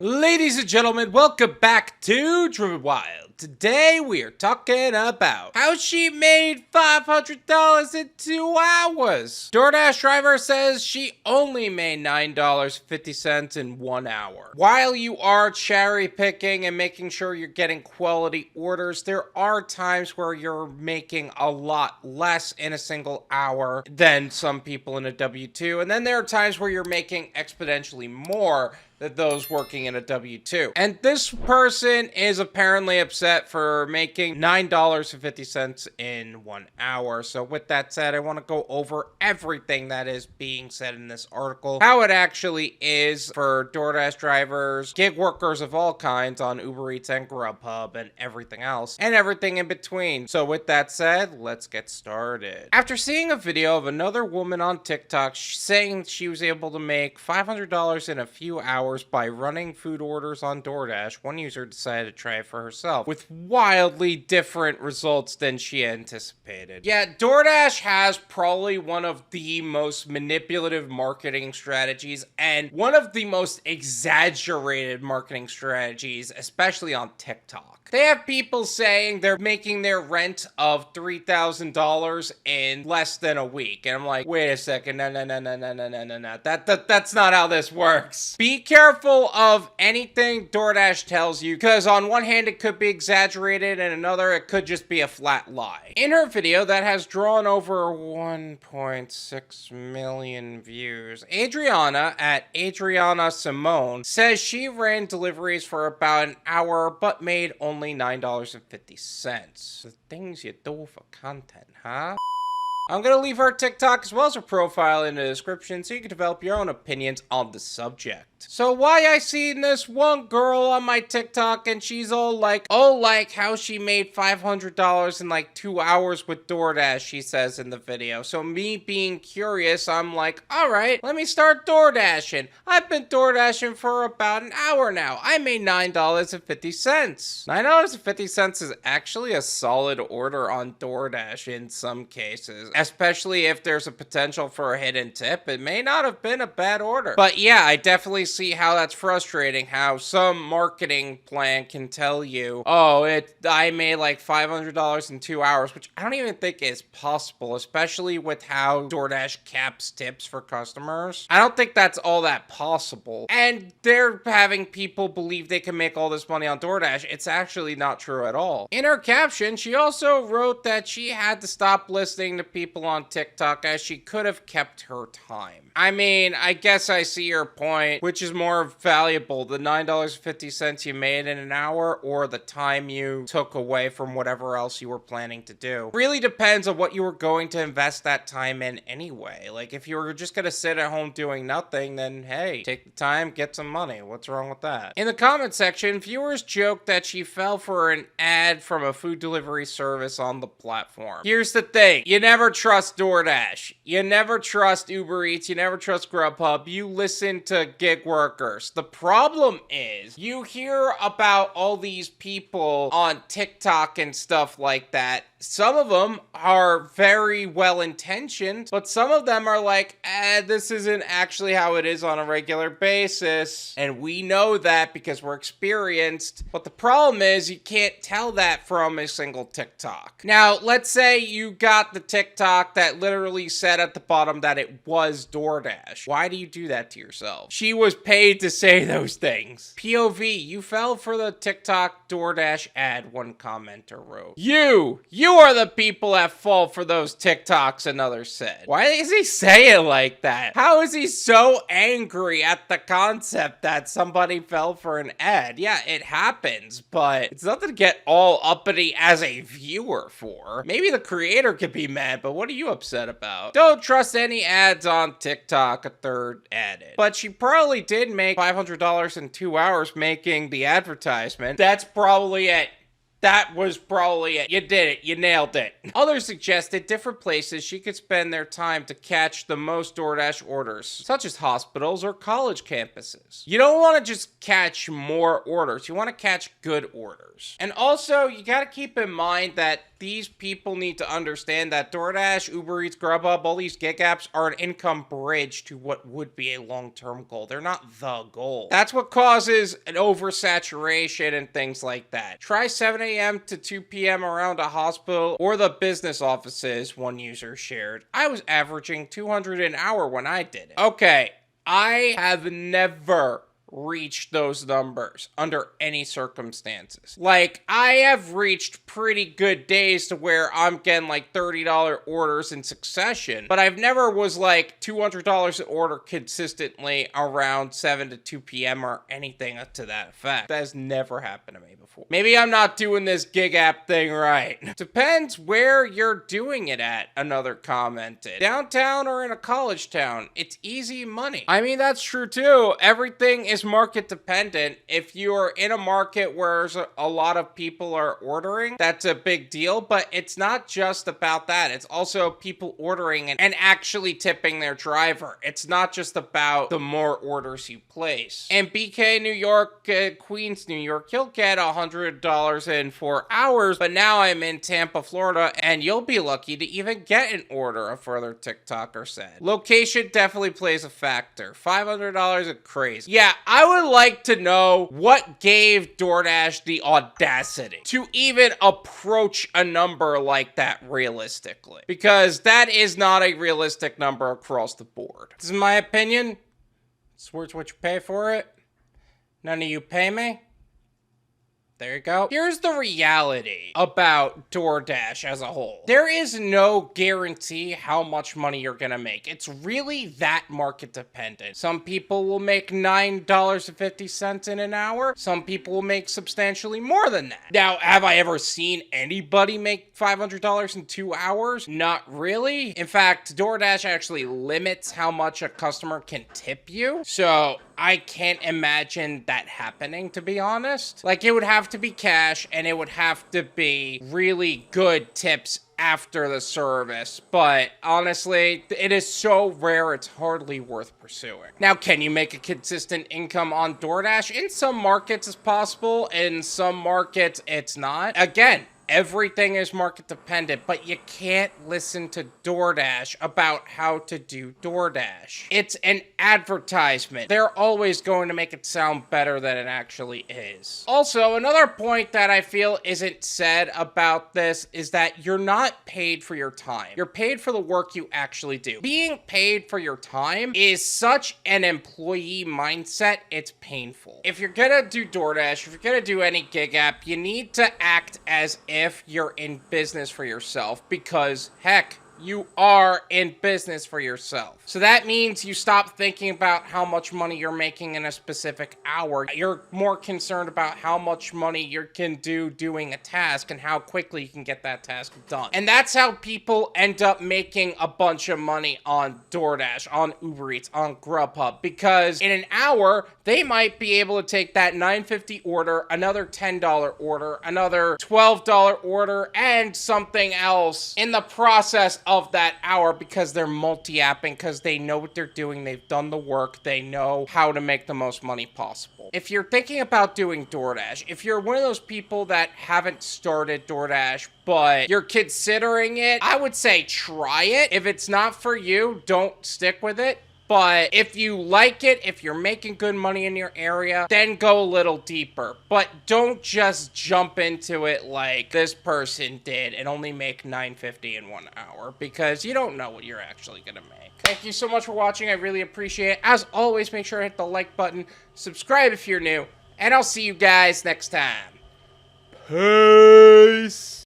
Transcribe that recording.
Ladies and gentlemen, welcome back to Driven Wild. Today we are talking about how she made $500 in 2 hours. Doordash driver says she only made $9.50 in 1 hour. While you are cherry picking and making sure you're getting quality orders, there are times where you're making a lot less in a single hour than some people in a W-2. And then there are times where you're making exponentially more than those working in a W-2. And this person is apparently upset for making $9.50 in 1 hour. So with that said, I want to go over everything that is being said in this article, how it actually is for DoorDash drivers, gig workers of all kinds on UberEats and Grubhub, and everything else, and everything in between. So with that said, let's get started. After seeing a video of another woman on TikTok saying she was able to make $500 in a few hours by running food orders on DoorDash, one user decided to try it for herself with wildly different results than she anticipated. Yeah, DoorDash has probably one of the most manipulative marketing strategies and one of the most exaggerated marketing strategies, especially on TikTok. They have people saying they're making their rent of $3,000 in less than a week. And I'm like, wait a second, no. That's not how this works. Be careful of anything DoorDash tells you, because on one hand, it could be exaggerated, and another, it could just be a flat lie. In her video that has drawn over 1.6 million views, Adriiana at Adriianaasiimone says she ran deliveries for about an hour, but made only $9.50. The things you do for content, huh? I'm going to leave her TikTok as well as her profile in the description so you can develop your own opinions on the subject. So why I seen this one girl on my TikTok and she's all like, oh, like how she made $500 in like 2 hours with DoorDash, she says in the video. So me being curious, I'm like, all right, let me start DoorDashing. I've been DoorDashing for about an hour now. I made $9.50. $9.50 is actually a solid order on DoorDash in some cases, especially if there's a potential for a hidden tip. It may not have been a bad order. But yeah, I definitely see how that's frustrating, how some marketing plan can tell you, oh, I made like $500 in 2 hours, which I don't even think is possible, especially with how DoorDash caps tips for customers. I don't think that's all that possible. And they're having people believe they can make all this money on DoorDash. It's actually not true at all. In her caption, she also wrote that she had to stop listening to people on TikTok as she could have kept her time. I mean, I guess I see your point. Which is more valuable, the $9.50 you made in an hour or the time you took away from whatever else you were planning to do? Really depends on what you were going to invest that time in anyway. Like, if you were just going to sit at home doing nothing, then hey, take the time, get some money. What's wrong with that? In the comment section, viewers joked that she fell for an ad from a food delivery service on the platform. Here's the thing. You never trust DoorDash. You never trust Uber Eats. You never trust Grubhub. You listen to gig workers. The problem is you hear about all these people on TikTok and stuff like that. Some of them are very well intentioned, but some of them are like, this isn't actually how it is on a regular basis. And we know that because we're experienced. But the problem is you can't tell that from a single TikTok. Now, let's say you got the TikTok that literally said at the bottom that it was DoorDash. Why do you do that to yourself? She was paid to say those things. POV, you fell for the TikTok DoorDash ad, one commenter wrote. You are the people that fall for those TikToks, another said. Why does he say it like that? How is he so angry at the concept that somebody fell for an ad? Yeah, it happens, but it's nothing to get all uppity as a viewer for. Maybe the creator could be mad, but what are you upset about? Don't trust any ads on TikTok, a third added. But she probably did make $500 in 2 hours making the advertisement. That's probably it. That was probably it. You did it. You nailed it. Others suggested different places she could spend their time to catch the most DoorDash orders, such as hospitals or college campuses. You don't want to just catch more orders. You want to catch good orders. And also, you got to keep in mind that these people need to understand that DoorDash, UberEats, Grubhub, all these gig apps are an income bridge to what would be a long-term goal. They're not the goal. That's what causes an oversaturation and things like that. Try 7 a.m. to 2 p.m. around a hospital or the business offices, one user shared. I was averaging $200 an hour when I did it. Okay, I have never reach those numbers under any circumstances. Like, I have reached pretty good days to where I'm getting like $30 orders in succession, but I've never was like $200 an order consistently around 7 to 2 p.m. or anything to that effect. That has never happened to me before. Maybe I'm not doing this gig app thing right. Depends where you're doing it at, another commented. Downtown or in a college town, it's easy money. I mean, that's true too. Everything is market dependent. If you're in a market where a lot of people are ordering, that's a big deal, but it's not just about that. It's also people ordering and actually tipping their driver. It's not just about the more orders you place. In BK, New York, Queens, New York, you'll get $100 in 4 hours, but now I'm in Tampa, Florida, and you'll be lucky to even get an order, a further TikToker said. Location definitely plays a factor. $500 is crazy. Yeah, I would like to know what gave DoorDash the audacity to even approach a number like that realistically, because that is not a realistic number across the board. This is my opinion. It's worth what you pay for it. None of you pay me. There you go. Here's the reality about DoorDash as a whole. There is no guarantee how much money you're gonna make. It's really that market dependent. Some people will make $9.50 in an hour. Some people will make substantially more than that. Now, have I ever seen anybody make $500 in 2 hours? Not really. In fact, DoorDash actually limits how much a customer can tip you. So I can't imagine that happening, to be honest. Like, it would have to be cash, and it would have to be really good tips after the service, but honestly, it is so rare, it's hardly worth pursuing. Now, can you make a consistent income on DoorDash? In some markets, it's possible. In some markets, it's not. Again, everything is market dependent, but you can't listen to DoorDash about how to do DoorDash. It's an advertisement. They're always going to make it sound better than it actually is. Also, another point that I feel isn't said about this is that you're not paid for your time. You're paid for the work you actually do. Being paid for your time is such an employee mindset, it's painful. If you're gonna do DoorDash, if you're gonna do any gig app, you need to act as if you're in business for yourself, because heck, you are in business for yourself. So that means you stop thinking about how much money you're making in a specific hour. You're more concerned about how much money you can do doing a task and how quickly you can get that task done. And that's how people end up making a bunch of money on DoorDash, on UberEats, on Grubhub, because in an hour, they might be able to take that $9.50 order, another $10 order, another $12 order, and something else in the process of that hour, because they're multi-apping, because they know what they're doing, they've done the work, they know how to make the most money possible. If you're thinking about doing DoorDash, if you're one of those people that haven't started DoorDash, but you're considering it, I would say try it. If it's not for you, don't stick with it. But if you like it, if you're making good money in your area, then go a little deeper. But don't just jump into it like this person did and only make $9.50 in 1 hour, because you don't know what you're actually gonna make. Thank you so much for watching. I really appreciate it. As always, make sure to hit the like button, subscribe if you're new, and I'll see you guys next time. Peace.